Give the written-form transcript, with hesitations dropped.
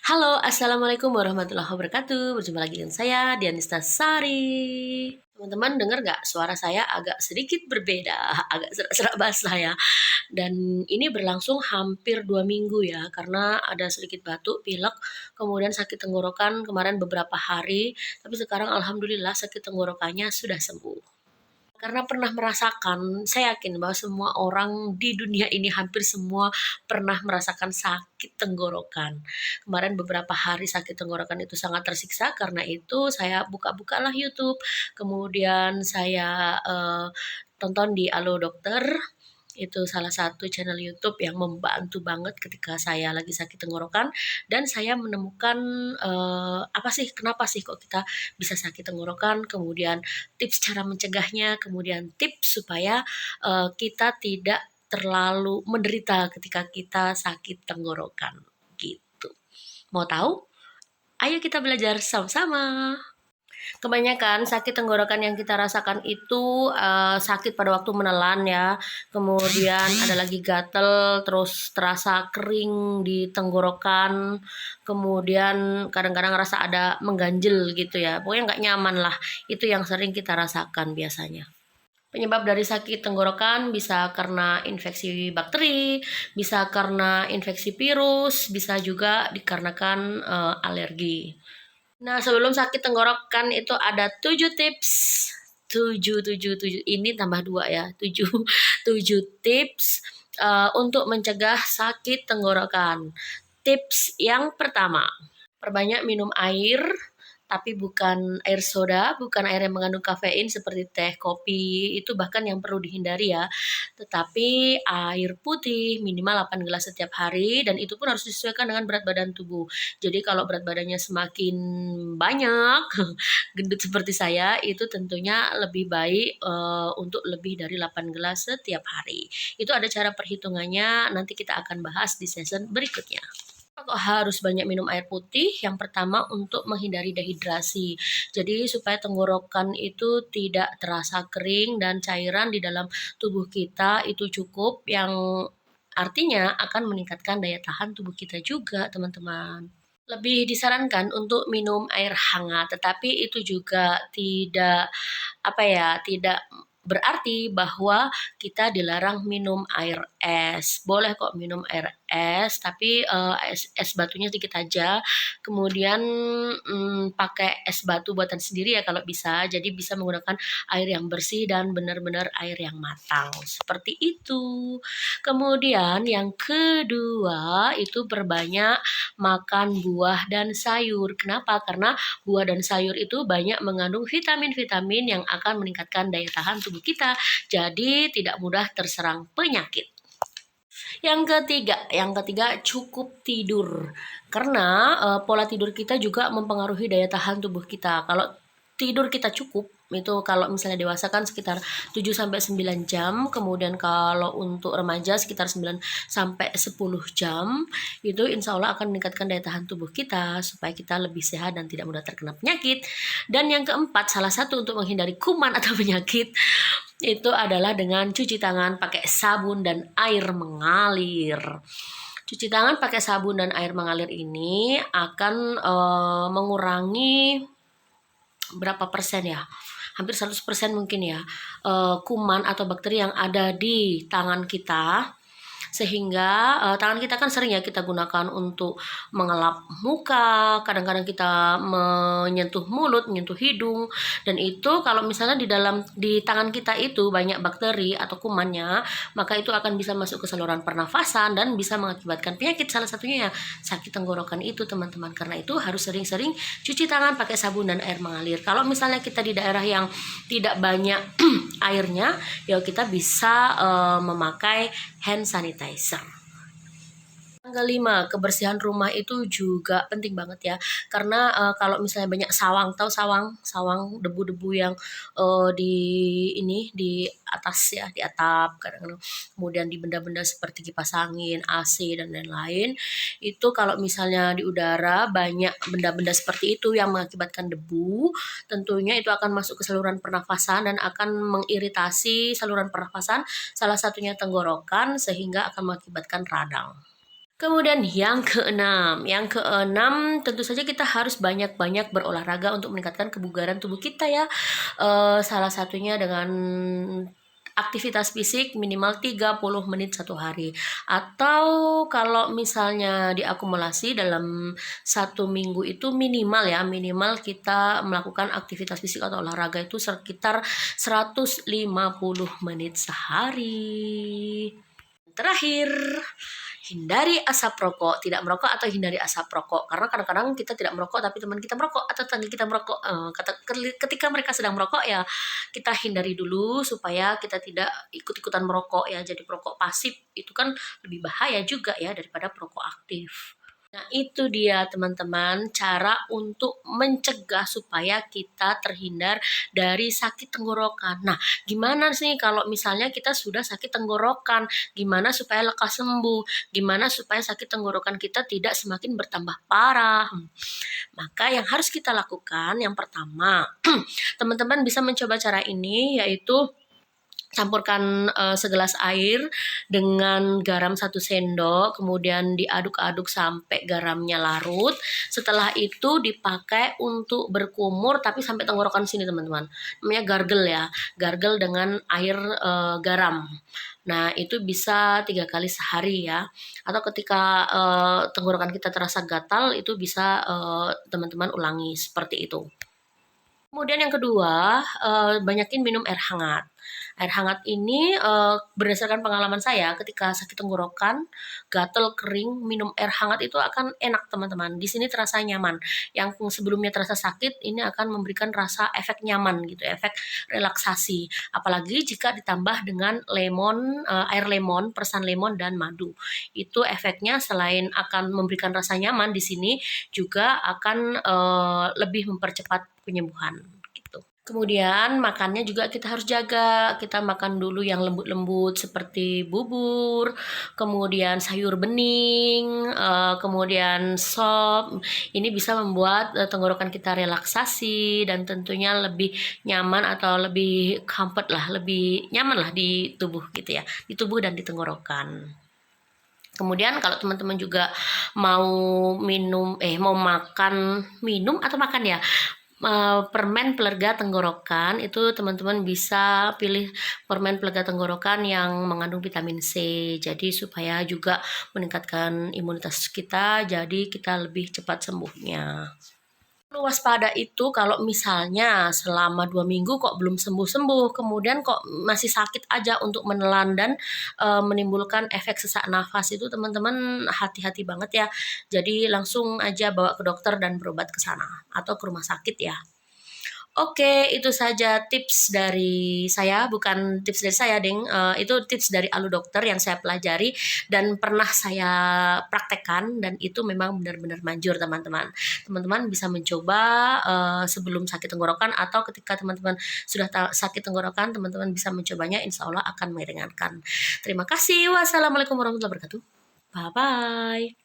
Halo, assalamualaikum warahmatullahi wabarakatuh. Berjumpa lagi dengan saya, Dianista Sari. Teman-teman dengar nggak suara saya agak sedikit berbeda, agak serak-serak basah ya. Dan ini berlangsung hampir 2 minggu ya, karena ada sedikit batuk, pilek, kemudian sakit tenggorokan kemarin beberapa hari. Tapi sekarang alhamdulillah sakit tenggorokannya sudah sembuh. Karena pernah merasakan, saya yakin bahwa semua orang di dunia ini hampir semua pernah merasakan sakit tenggorokan. Kemarin beberapa hari sakit tenggorokan itu sangat tersiksa, karena itu saya buka-bukalah YouTube. Kemudian saya tonton di Alo Dokter, itu salah satu channel YouTube yang membantu banget ketika saya lagi sakit tenggorokan, dan saya menemukan apa sih, kenapa sih kok kita bisa sakit tenggorokan, kemudian tips cara mencegahnya, kemudian tips supaya kita tidak terlalu menderita ketika kita sakit tenggorokan gitu. Mau tahu? Ayo kita belajar sama-sama. Kebanyakan sakit tenggorokan yang kita rasakan itu sakit pada waktu menelan ya. Kemudian ada lagi gatel, terus terasa kering di tenggorokan. Kemudian kadang-kadang rasa ada mengganjel gitu ya. Pokoknya nggak nyaman lah. Itu yang sering kita rasakan biasanya. Penyebab dari sakit tenggorokan bisa karena infeksi bakteri, bisa karena infeksi virus, bisa juga dikarenakan alergi. Nah, sebelum sakit tenggorokan itu ada 7 tips. 7 7 7 ini tambah 2 ya. 7 7 tips untuk mencegah sakit tenggorokan. Tips yang pertama, perbanyak minum air, tapi bukan air soda, bukan air yang mengandung kafein seperti teh, kopi, itu bahkan yang perlu dihindari ya. Tetapi air putih minimal 8 gelas setiap hari, dan itu pun harus disesuaikan dengan berat badan tubuh. Jadi kalau berat badannya semakin banyak, gendut seperti saya, itu tentunya lebih baik untuk lebih dari 8 gelas setiap hari. Itu ada cara perhitungannya, nanti kita akan bahas di season berikutnya. Kok harus banyak minum air putih? Yang pertama untuk menghindari dehidrasi. Jadi supaya tenggorokan itu tidak terasa kering dan cairan di dalam tubuh kita itu cukup, yang artinya akan meningkatkan daya tahan tubuh kita juga, teman-teman. Lebih disarankan untuk minum air hangat, tetapi itu juga tidak apa ya, tidak berarti bahwa kita dilarang minum air es. Boleh kok minum air es, tapi es batunya sedikit aja. Kemudian pakai es batu buatan sendiri ya kalau bisa. Jadi bisa menggunakan air yang bersih dan benar-benar air yang matang. Seperti itu. Kemudian yang kedua itu perbanyak makan buah dan sayur. Kenapa? Karena buah dan sayur itu banyak mengandung vitamin-vitamin yang akan meningkatkan daya tahan tubuh kita, jadi tidak mudah terserang penyakit. Yang ketiga cukup tidur. Karena pola tidur kita juga mempengaruhi daya tahan tubuh kita. Kalau tidur kita cukup, itu kalau misalnya dewasa kan sekitar 7 sampai 9 jam, kemudian kalau untuk remaja sekitar 9 sampai 10 jam, itu insya Allah akan meningkatkan daya tahan tubuh kita supaya kita lebih sehat dan tidak mudah terkena penyakit. Dan yang keempat, salah satu untuk menghindari kuman atau penyakit itu adalah dengan cuci tangan pakai sabun dan air mengalir. Cuci tangan pakai sabun dan air mengalir ini akan mengurangi berapa persen ya? Hampir 100% mungkin ya, kuman atau bakteri yang ada di tangan kita, sehingga tangan kita kan sering ya kita gunakan untuk mengelap muka, kadang-kadang kita menyentuh mulut, menyentuh hidung, dan itu kalau misalnya di tangan kita itu banyak bakteri atau kumannya, maka itu akan bisa masuk ke saluran pernafasan dan bisa mengakibatkan penyakit, salah satunya ya sakit tenggorokan itu, teman-teman. Karena itu harus sering-sering cuci tangan pakai sabun dan air mengalir. Kalau misalnya kita di daerah yang tidak banyak airnya, ya kita bisa memakai hand sanitizer. Yang kelima, kebersihan rumah itu juga penting banget ya. Karena kalau misalnya banyak sawang, tahu sawang, sawang debu-debu yang di atas ya, di atap, kadang-kadang kemudian di benda-benda seperti kipas angin, AC dan lain-lain. Itu kalau misalnya di udara banyak benda-benda seperti itu yang mengakibatkan debu, tentunya itu akan masuk ke saluran pernafasan dan akan mengiritasi saluran pernafasan, salah satunya tenggorokan, sehingga akan mengakibatkan radang. Kemudian yang keenam tentu saja kita harus banyak-banyak berolahraga untuk meningkatkan kebugaran tubuh kita ya. Salah satunya dengan aktivitas fisik minimal 30 menit satu hari. Atau kalau misalnya diakumulasi dalam satu minggu itu minimal kita melakukan aktivitas fisik atau olahraga itu sekitar 150 menit sehari. Terakhir, hindari asap rokok, tidak merokok atau hindari asap rokok. Karena kadang-kadang kita tidak merokok tapi teman kita merokok atau tetangga kita merokok. Ketika mereka sedang merokok ya kita hindari dulu supaya kita tidak ikut-ikutan merokok ya. Jadi perokok pasif itu kan lebih bahaya juga ya daripada perokok aktif. Nah, itu dia teman-teman cara untuk mencegah supaya kita terhindar dari sakit tenggorokan. Nah, gimana sih kalau misalnya kita sudah sakit tenggorokan? Gimana supaya lekas sembuh? Gimana supaya sakit tenggorokan kita tidak semakin bertambah parah? Maka yang harus kita lakukan yang pertama, teman-teman bisa mencoba cara ini yaitu campurkan segelas air dengan garam 1 sendok, kemudian diaduk-aduk sampai garamnya larut. Setelah itu dipakai untuk berkumur tapi sampai tenggorokan sini teman-teman. Namanya gargle ya, gargle dengan air garam. Nah itu bisa 3 kali sehari ya. Atau ketika tenggorokan kita terasa gatal itu bisa teman-teman ulangi seperti itu. Kemudian yang kedua, banyakin minum air hangat. Air hangat ini berdasarkan pengalaman saya ketika sakit tenggorokan, gatel, kering, minum air hangat itu akan enak teman-teman. Di sini terasa nyaman. Yang sebelumnya terasa sakit, ini akan memberikan rasa efek nyaman gitu, efek relaksasi. Apalagi jika ditambah dengan lemon, air lemon, peresan lemon dan madu. Itu efeknya selain akan memberikan rasa nyaman di sini juga akan lebih mempercepat penyembuhan gitu. Kemudian makannya juga kita harus jaga. Kita makan dulu yang lembut-lembut seperti bubur, kemudian sayur bening, kemudian sop. Ini bisa membuat tenggorokan kita relaksasi dan tentunya lebih nyaman atau lebih comfort lah, lebih nyaman lah di tubuh gitu ya, di tubuh dan di tenggorokan. Kemudian kalau teman-teman juga mau mau minum atau makan ya permen pelega tenggorokan, itu teman-teman bisa pilih permen pelega tenggorokan yang mengandung vitamin C. Jadi supaya juga meningkatkan imunitas kita, jadi kita lebih cepat sembuhnya. Waspada itu kalau misalnya selama 2 minggu kok belum sembuh-sembuh, kemudian kok masih sakit aja untuk menelan dan menimbulkan efek sesak nafas itu teman-teman hati-hati banget ya. Jadi langsung aja bawa ke dokter dan berobat ke sana atau ke rumah sakit ya. Oke, itu saja tips dari saya, bukan tips dari saya, Ding. Itu tips dari Alu Dokter yang saya pelajari dan pernah saya praktekkan dan itu memang benar-benar manjur, teman-teman. Teman-teman bisa mencoba sebelum sakit tenggorokan atau ketika teman-teman sudah sakit tenggorokan, teman-teman bisa mencobanya, insya Allah akan meringankan. Terima kasih. Wassalamualaikum warahmatullahi wabarakatuh. Bye-bye.